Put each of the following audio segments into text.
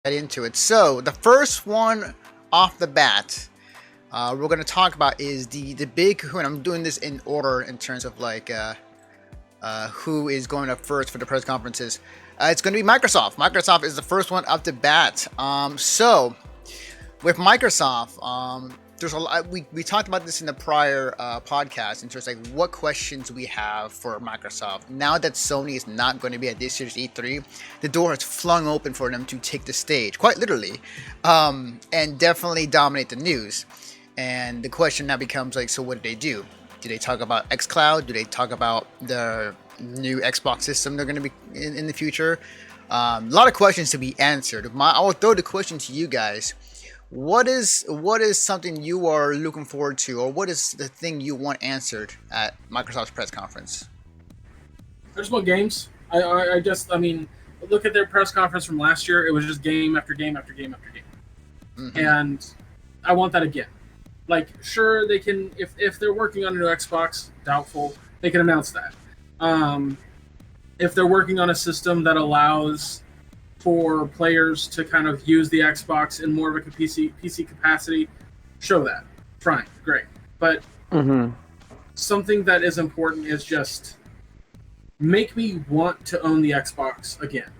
Get into it. So the first one off the bat, we're gonna talk about is the big who, and I'm doing this in order in terms of who is going up first for the press conferences. It's going to be Microsoft. Microsoft is the first one up the bat. So with Microsoft, there's a lot. We talked about this in the prior podcast in terms of like what questions we have for Microsoft. Now that Sony is not going to be at this year's E3, the door has flung open for them to take the stage, quite literally, and definitely dominate the news. And the question now becomes like, so what do they do? Do they talk about xCloud? Do they talk about the new Xbox system they're going to be in the future? A lot of questions to be answered. I will throw the question to you guys. What is something you are looking forward to, or what is the thing you want answered at Microsoft's press conference? I just want games. I mean, look at their press conference from last year. It was just game after game after game after game. Mm-hmm. And I want that again. Like, sure, they can, if they're working on a new Xbox, doubtful, they can announce that. If they're working on a system that allows for players to kind of use the Xbox in more of a PC capacity, show that. Fine, great. But something that is important is just make me want to own the Xbox again.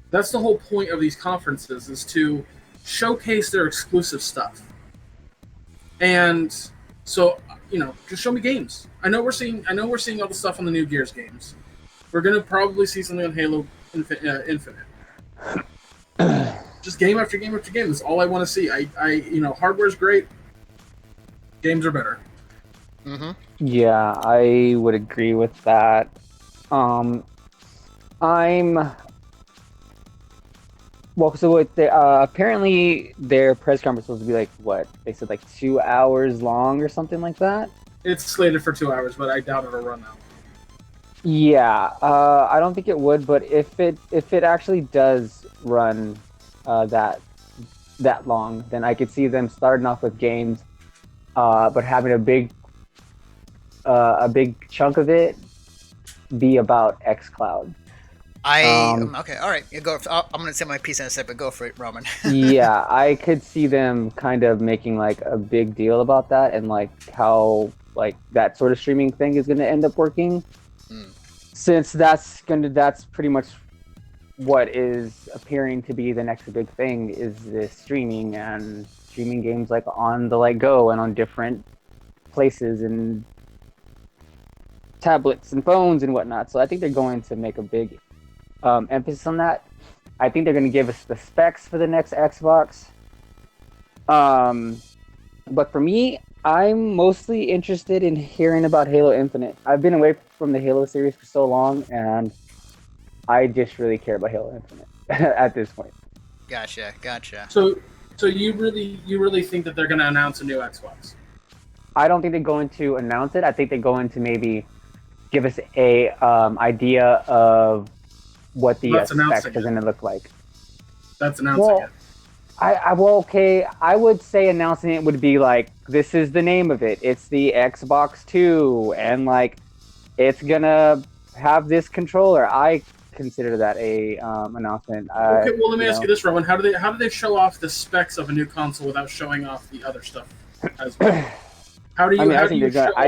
That's the whole point of these conferences, is to showcase their exclusive stuff. And so, just show me games. I know we're seeing all the stuff on the new Gears games. We're gonna probably see something on Halo Infinite. Just game after game after game. That's all I want to see. Hardware's great. Games are better. Mm-hmm. Yeah, I would agree with that. Apparently their press conference was supposed to be like, what? They said like 2 hours long or something like that? It's slated for 2 hours, but I doubt it'll run out. Yeah, I don't think it would, but if it actually does run that long, then I could see them starting off with games, but having a big chunk of it be about xCloud. Okay, all right. Go. I'm gonna say my piece in a second, but go for it, Roman. Yeah, I could see them kind of making like a big deal about that, and like how like that sort of streaming thing is going to end up working. Since that's pretty much what is appearing to be the next big thing, is this streaming games like on the go and on different places and tablets and phones and whatnot. So I think they're going to make a big emphasis on that. I think they're going to give us the specs for the next Xbox. But for me, I'm mostly interested in hearing about Halo Infinite. I've been away from the Halo series for so long, and I just really care about Halo Infinite at this point. Gotcha. So you really think that they're going to announce a new Xbox? I don't think they're going to announce it. I think they're going to maybe give us a idea of what the specs are going to look like. That's announcing it. I would say announcing it would be like, this is the name of it. It's the Xbox 2, and like it's gonna have this controller. I consider that a announcement. Okay, well let me ask you this, Roman. How do they show off the specs of a new console without showing off the other stuff as well? I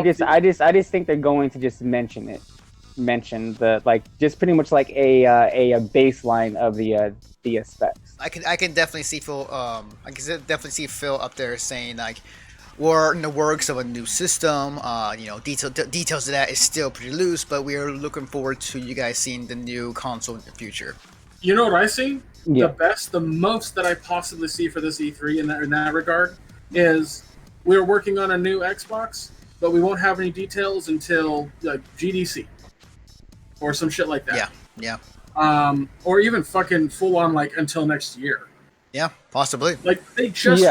just think they're going to just mention the just pretty much like a baseline of the specs. I can definitely see Phil. Phil up there saying like, we're in the works of a new system. Details of that is still pretty loose, but we are looking forward to you guys seeing the new console in the future. You know what I see? Yeah. The most that I possibly see for this E3 in that regard is we're working on a new Xbox, but we won't have any details until like GDC or some shit like that. Yeah. Or even fucking full on like until next year. Yeah, possibly. Like they just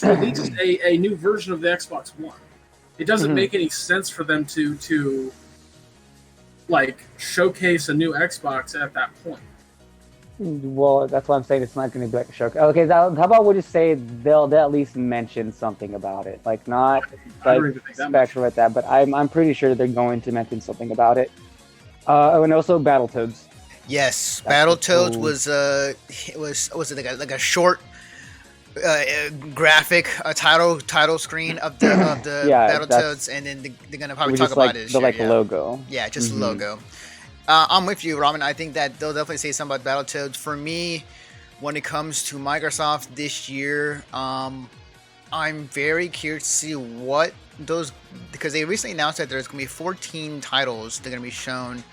released a new version of the Xbox One. It doesn't make any sense for them to like showcase a new Xbox at that point. Well, that's why I'm saying it's not going to be like a show. Okay, how about we just say they'll at least mention something about it, like not like special at that, but I'm pretty sure they're going to mention something about it. And also Battletoads. Yes, That's Battletoads cool. was it like a short graphic title screen of the Yeah, Battletoads, and then they're gonna it probably was talk just about like it this the year. like Yeah, logo. yeah, just the Mhm. logo. I'm with you, Ramen. I think that they'll definitely say something about Battletoads. For me, when it comes to Microsoft this year, I'm very curious to see what those, because they recently announced that there's going to be 14 titles that are going to be shown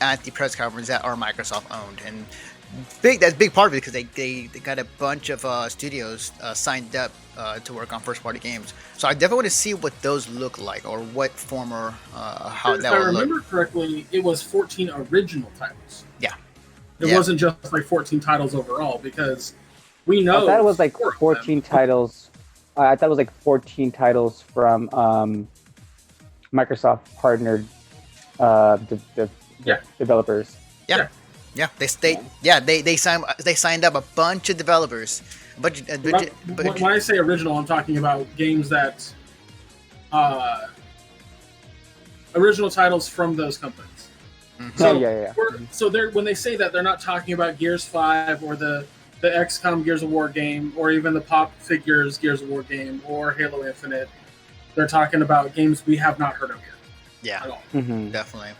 at the press conference that are Microsoft owned, and that's a big part of it because they got a bunch of studios signed up to work on first party games. So I definitely want to see what those look like, or what form, or how If that I will look. remember correctly, it was 14 original titles. Yeah. It Yeah. wasn't just like 14 titles overall, because we I know thought it was like 4 of them. 14 titles. I thought it was like 14 titles from Microsoft partnered Yeah. developers. Yeah, they signed up a bunch of developers, When I say original, I'm talking about games that original titles from those companies. Mhm. So, yeah. So they're, when they say that, they're not talking about Gears 5 or the XCOM Gears of War game, or even the Pop Figures Gears of War game, or Halo Infinite. They're talking about games we have not heard of yet Yeah, at all. Mhm. definitely.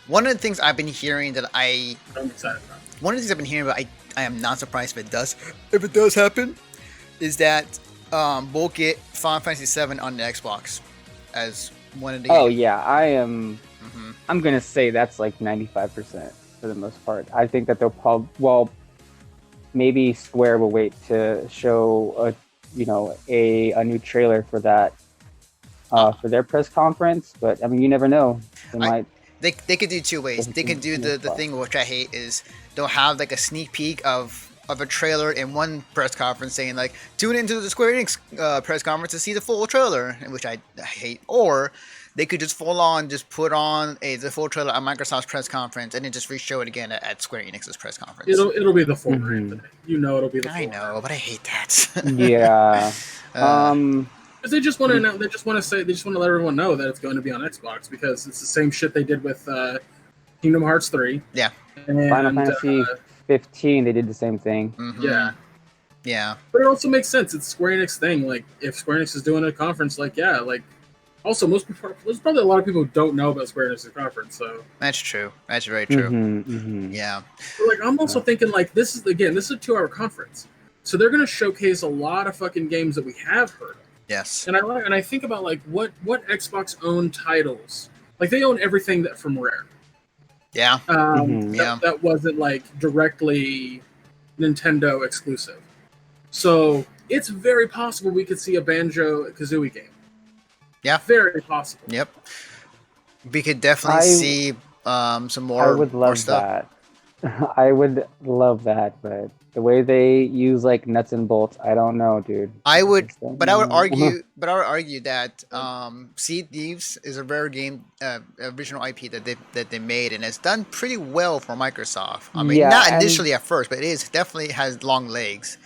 One of the things I've been hearing that I'm excited about. one of the things I've been hearing, but I am not surprised if it does happen, is that we'll get Final Fantasy VII on the Xbox as one of the Oh games. yeah, I am. Mhm. I'm gonna say that's like 95% for the most part. I think that they'll maybe Square will wait to show a new trailer for that for their press conference. But I mean, you never know. They might. They could do two ways. They can do the thing which I hate, is they'll have like a sneak peek of a trailer in one press conference saying like, tune into the Square Enix press conference to see the full trailer, which I hate. Or they could just full on just put on the full trailer at Microsoft's press conference and then just re-show it again at Square Enix's press conference. It'll be the former. Mhm. Anthony. You know it'll be the I former. know, but I hate that. Yeah. Because they just want to they just want to let everyone know that it's going to be on Xbox, because it's the same shit they did with Kingdom Hearts 3. Yeah. And, Final Fantasy 15, they did the same thing. Mhm. Yeah. Yeah. But it also makes sense. It's Square Enix thing. Like, if Square Enix is doing a conference, like, yeah, like, also there's probably a lot of people who don't know about Square Enix's conference. So, That's true. That's very true. Mhm, mhm. Yeah. but, like, I'm also thinking, like, this is a 2-hour conference, so they're going to showcase a lot of fucking games that we have heard of. Yes. And I think about, like, what Xbox owned titles. Like, they own everything that from Rare. Yeah. Mhm. Yeah. That wasn't like directly Nintendo exclusive. So it's very possible we could see a Banjo-Kazooie game. Yeah. Very possible. Yep. We could definitely see some more. I would more love stuff. that. I would love that, but the way they use like nuts and bolts, I don't know, dude. I would, Just don't but I would know. argue that Sea Thieves is a rare game, original IP that they made, and it's done pretty well for Microsoft. I mean, Yeah, not and- initially at first, but it definitely has long legs.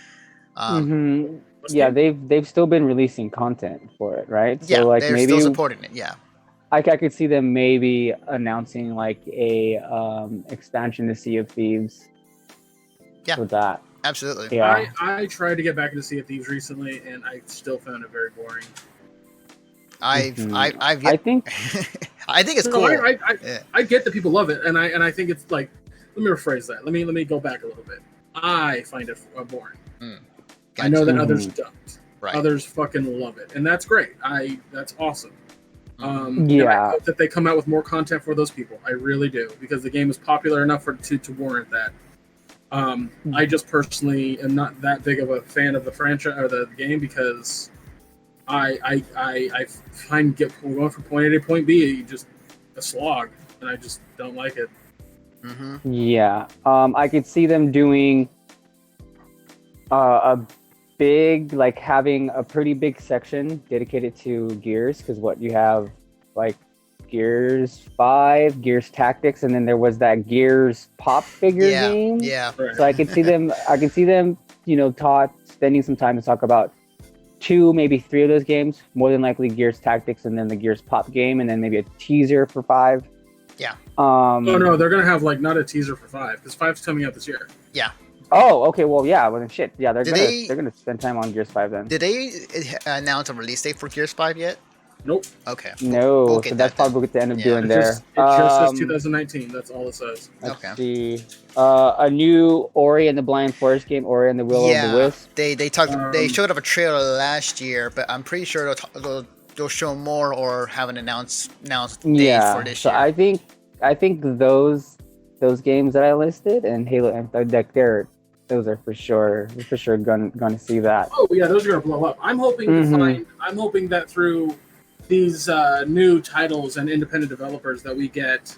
Mhm. Yeah, they've still been releasing content for it, right? Yeah, so like they're maybe still supporting it. Yeah. I could see them maybe announcing like a expansion to Sea of Thieves. Yeah. For that. Absolutely. Yeah. I tried to get back into Sea of Thieves recently, and I still found it very boring. I've I yet, think I think it's No, cool. I, I get that people love it, and I think it's like, let me rephrase that. Let me go back a little bit. I find it boring. I know that Gotcha. others don't. Right. Others fucking love it, and that's great. That's awesome. And I Yeah. hope that they come out with more content for those people. I really do, because the game is popular enough to warrant that. I just personally am not that big of a fan of the franchise or the game, because I find going from point A to point B just a slog, and I just don't like it. Mm-hmm. Yeah, I could see them doing a big, like having a pretty big section dedicated to Gears, because what you have, like Gears 5, Gears Tactics, and then there was that Gears Pop figure Yeah. game. Yeah. Right. So I could see them, spending some time to talk about 2, maybe 3 of those games. More than likely Gears Tactics, and then the Gears Pop game, and then maybe a teaser for 5. Yeah. Oh no, they're gonna have like not a teaser for 5 because 5's coming out this year. Oh, okay. Well, yeah. Well, then shit. Yeah, Did they're gonna spend time on Gears 5 then. Did they announce a release date for Gears 5 yet? Nope. Okay. No, we'll so get that's that then. probably what they end up Yeah. doing It there. just says 2019. That's all it says. Let's Okay. see. A new Ori and the Blind Forest game, Ori and the Will of the Wisp. They showed up a trailer last year, but I'm pretty sure they'll show more or have an announced date for this So year. I think those games that I listed and Halo and like those are for sure gonna see that. Oh yeah, those are gonna blow up. I'm hoping I'm hoping that through these new titles and independent developers that we get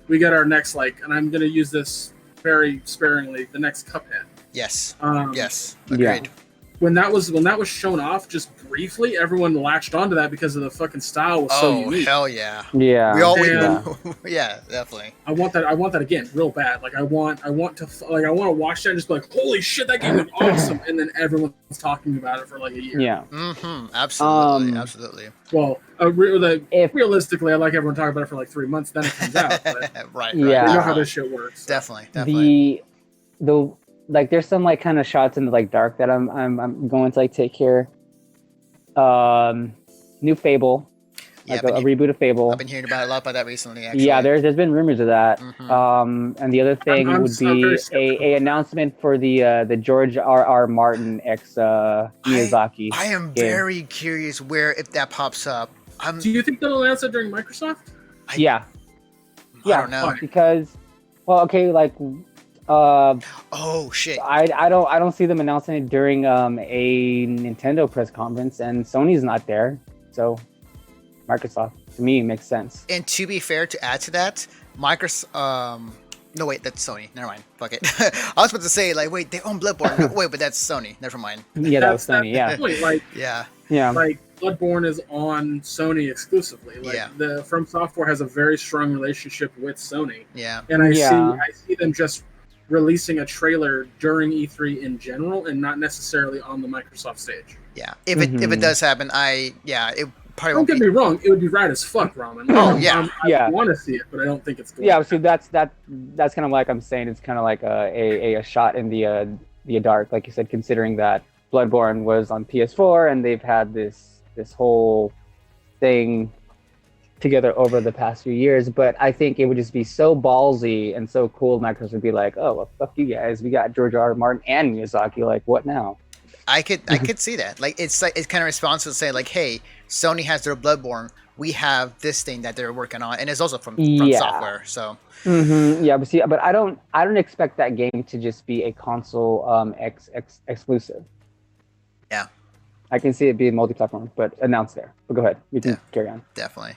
our next and I'm gonna use this very sparingly, the next Cuphead. Yes. Um, Yes. Yeah. Agreed. When that was shown off just briefly, everyone latched onto that because of the fucking style was so Oh unique. hell yeah. Yeah. We all Yeah. yeah, definitely. I want that again, real bad. I want to watch that and just be like, holy shit, that game is awesome, and then everyone's talking about it for like a year. Yeah. Mm-hmm. Absolutely. Absolutely. Well, realistically, I like everyone talking about it for like 3 months, then it comes out. But right. Yeah. you know how this shit works. So. Definitely. The there's some kind of shots in the dark that I'm going to take here. New Fable, Yeah, a reboot of Fable. I've been hearing about a lot about that recently. Actually. Yeah, there's been rumors of that. Mhm. And the other thing I'm would very be skeptical. a announcement for the George R.R. Martin x Miyazaki. I am game. very curious where if that pops up. Do you think they'll announce it during Microsoft? Yeah, I don't know. Why? because Oh shit. I don't see them announcing it during a Nintendo press conference, and Sony's not there, so Microsoft to me makes sense. And to be fair, to add to that, Microsoft. No wait, that's Sony. Never mind. Fuck it. I was about to say wait, they own Bloodborne. No, wait, but that's Sony. Never mind. Yeah, that was Sony. That's Yeah, the point. Yeah. Bloodborne is on Sony exclusively. The From Software has a very strong relationship with Sony, Yeah. and I Yeah. see them just releasing a trailer during E3 in general, and not necessarily on the Microsoft stage. Yeah. If it does happen, it probably Don't won't get be. me wrong; it would be rad as fuck, Ramen. Oh, yeah. Yeah. I want to see it, but I don't think it's going. yeah. So that's kind of like I'm saying. It's kind of like a shot in the dark, like you said, considering that Bloodborne was on PS4 and they've had this whole thing together over the past few years. But I think it would just be so ballsy and so cool. Microsoft would be like, oh, well, fuck you guys. We got George R. R. Martin and Miyazaki. Like, what now? I could see that. It's kind of responsible to say hey, Sony has their Bloodborne. We have this thing that they're working on, and it's also from Yeah. software. So Yeah, but I don't expect that game to just be a console exclusive. Yeah. I can see it being multi-platform, but announced there. But go ahead, you can carry on. definitely.